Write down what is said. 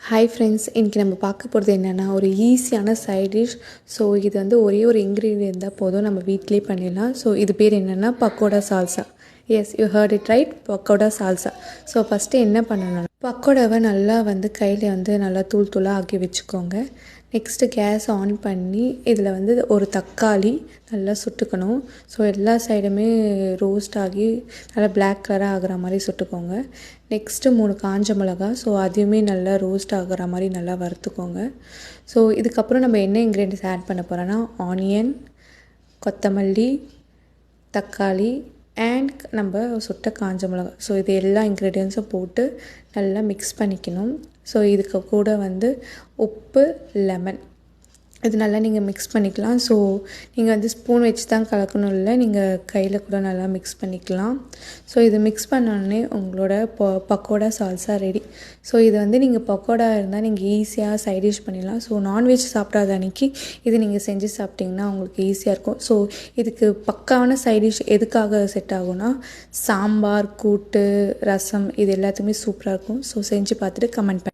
Hi friends, இன்றைக்கி நம்ம பார்க்க போகிறது என்னென்னா ஒரு ஈஸியான சைட் டிஷ். ஸோ இது வந்து ஒரே ஒரு இன்க்ரீடியன்ட் இருந்தால் போதும், நம்ம வீட்டிலே பண்ணிடலாம். ஸோ இது பேர் என்னென்னா pakoda salsa. Yes, you heard it right, pakoda salsa. So first என்ன பண்ணணும்னா பக்கோடாவை நல்லா வந்து கையில் வந்து நல்லா தூள் தூளாக ஆக்கி வச்சுக்கோங்க. நெக்ஸ்ட்டு கேஸ் ஆன் பண்ணி இதில் வந்து ஒரு தக்காளி நல்லா சுட்டுக்கணும். ஸோ எல்லா சைடுமே ரோஸ்ட் ஆகி நல்லா பிளாக் கலராக ஆகிற மாதிரி சுட்டுக்கோங்க. நெக்ஸ்ட்டு 3 காஞ்ச மிளகா, ஸோ அதையுமே நல்லா ரோஸ்ட் ஆகிற மாதிரி நல்லா வறுத்துக்கோங்க. ஸோ இதுக்கப்புறம் நம்ம என்ன இன்க்ரீடியன்ட்ஸ் ஆட் பண்ண போகிறோன்னா ஆனியன், கொத்தமல்லி, தக்காளி அண்ட் நம்ம சுட்ட காஞ்ச மிளகா. ஸோ இது எல்லா இன்க்ரீடியன்ஸும் போட்டு நல்லா மிக்ஸ் பண்ணிக்கணும். ஸோ இதுக்கு கூட வந்து உப்பு, லெமன் இது நல்லா நீங்கள் மிக்ஸ் பண்ணிக்கலாம். ஸோ நீங்கள் வந்து ஸ்பூன் வச்சு தான் கலக்கணும், இல்லை நீங்கள் கையில் கூட நல்லா மிக்ஸ் பண்ணிக்கலாம். ஸோ இது மிக்ஸ் பண்ணோடனே உங்களோட பக்கோடா சால்சா ரெடி. ஸோ இது வந்து நீங்கள் பக்கோடா இருந்தால் நீங்கள் ஈஸியாக சைட் டிஷ் பண்ணிடலாம். ஸோ நான்வெஜ் சாப்பிடாத அன்றைக்கி இது நீங்கள் செஞ்சு சாப்பிட்டிங்கன்னா உங்களுக்கு ஈஸியாக இருக்கும். ஸோ இதுக்கு பக்காவான சைட் டிஷ் எதுக்காக செட் ஆகும்னா சாம்பார், கூட்டு, ரசம் இது எல்லாத்துக்குமே சூப்பராக இருக்கும். ஸோ செஞ்சு பார்த்துட்டு கமெண்ட் பண்ணி